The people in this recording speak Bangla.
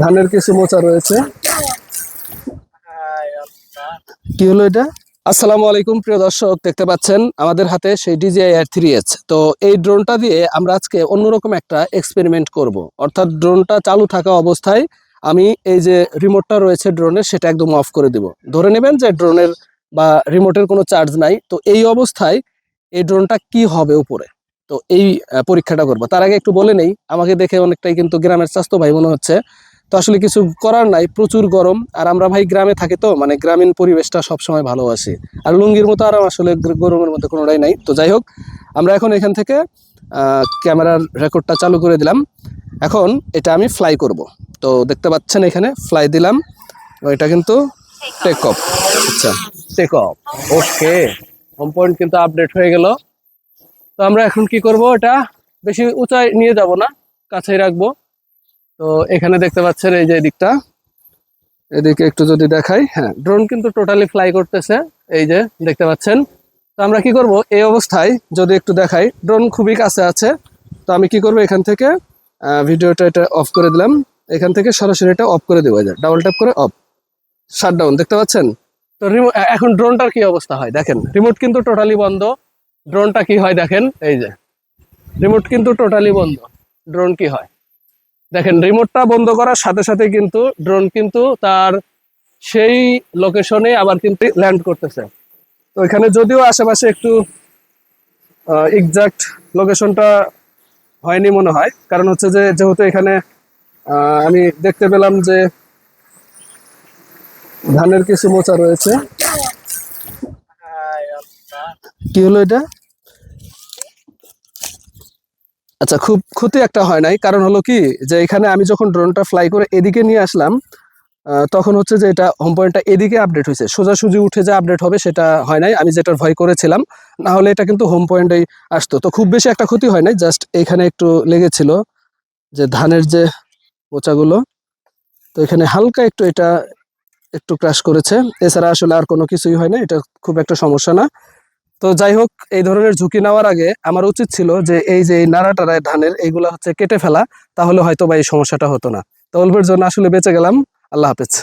ধানের কিছু মোচা রয়েছে। কি হলো এটা? আসসালামু আলাইকুম প্রিয় দর্শক, দেখতে পাচ্ছেন আমাদের হাতে সেই DJI Air 3H। তো এই ড্রোনটা দিয়ে আমরা আজকে অন্যরকম একটা এক্সপেরিমেন্ট করব। অর্থাৎ ড্রোনটা চালু থাকা অবস্থায় আমি এই যে রিমোটটা রয়েছে ড্রোনের, সেটা একদম অফ করে দিব। ধরে নেবেন যে ড্রোনের বা রিমোটের কোনো চার্জ নাই। তো এই অবস্থায় এই ড্রোনটা কি হবে উপরে, তো এই পরীক্ষাটা করবো। তার আগে একটু বলে নেই, আমাকে দেখে অনেকটাই কিন্তু গ্রামের স্বাস্থ্য ভাই মনে হচ্ছে। তো আসলে কিছু করার নাই, প্রচুর গরম। আর আমরা ভাই গ্রামে থাকি, তো মানে গ্রামীণ পরিবেশটা সবসময় ভালোবাসি। আর লুঙ্গির মতো আরাম আসলে গরমের মধ্যে কোনোটাই নাই। তো যাই হোক, আমরা এখন এখান থেকে ক্যামেরার রেকর্ডটা চালু করে দিলাম। এখন এটা আমি ফ্লাই করব। তো দেখতে পাচ্ছেন এখানে ফ্লাই দিলাম, এটা কিন্তু টেক অফ। আচ্ছা, টেক অফ। ওকে, হোম পয়েন্ট কিন্তু আপডেট হয়ে গেল। তো আমরা এখন কি করব, এটা বেশি উঁচাই নিয়ে যাব না, কাছেই রাখবো। তো এখানে দেখতে পাচ্ছেন এই যে দিকটা, এদিকে একটু যদি দেখাই, হ্যাঁ ড্রোন কিন্তু টোটালি ফ্লাই করতেছে, এই যে দেখতে পাচ্ছেন। তো আমরা কি করব, এই অবস্থায় যদি একটু দেখাই, ড্রোন খুবই কাছে আছে। তো আমি কি করব, এখান থেকে ভিডিওটা এটা অফ করে দিলাম, এখান থেকে সরাসরি এটা অফ করে দেবো। যে ডাবল ট্যাপ করে অফ, শাটডাউন, দেখতে পাচ্ছেন। তো এখন ড্রোনটার কি অবস্থা হয় দেখেন, রিমোট কিন্তু টোটালি বন্ধ। ড্রোনটা কি হয় দেখেন, এই যে রিমোট কিন্তু টোটালি বন্ধ। ড্রোন কি হয় দেখেন, রিমোটটা বন্ধ করার সাথে সাথে কিন্তু ড্রোন কিন্তু তার সেই লোকেশনে আবার কিন্তু ল্যান্ড করতেছে। তো এখানে যদিও আশেপাশে একটু এক্সাক্ট লোকেশনটা হয়নি মনে হয়, কারণ হচ্ছে যে যেহেতু এখানে আমি দেখতে পেলাম যে ধানের কিছু মোচা রয়েছে। কি হলো এটা? আচ্ছা, খুব ক্ষতি একটা হয় নাই। কারণ হলো কি, যে এখানে আমি যখন ড্রোনটা ফ্লাই করে এদিকে নিয়ে আসলাম, তখন হচ্ছে যে এটা হোম পয়েন্টটা এদিকে আপডেট হয়েছে, সোজাসুজি উঠে যে আপডেট হবে সেটা হয় নাই, আমি যেটার ভয় করেছিলাম। না হলে এটা কিন্তু হোম পয়েন্টেই আসতো। তো খুব বেশি একটা ক্ষতি হয় নাই, জাস্ট এখানে একটু লেগেছিল যে ধানের যে মোচাগুলো, তো এখানে হালকা একটু এটা একটু ক্রাশ করেছে। এছাড়া আসলে আর কোনো কিছুই হয় না, এটা খুব একটা সমস্যা না। তো যাই হোক, এই ধরনের ঝুঁকি নেওয়ার আগে আমার উচিত ছিল যে এই যে এই নাড়াটাড়ায় ধানের এইগুলা হচ্ছে কেটে ফেলা, তাহলে হয়তো বা এই সমস্যাটা হতো না। তো অল্পের জন্য আসলে বেঁচে গেলাম। আল্লাহ হাফেজ।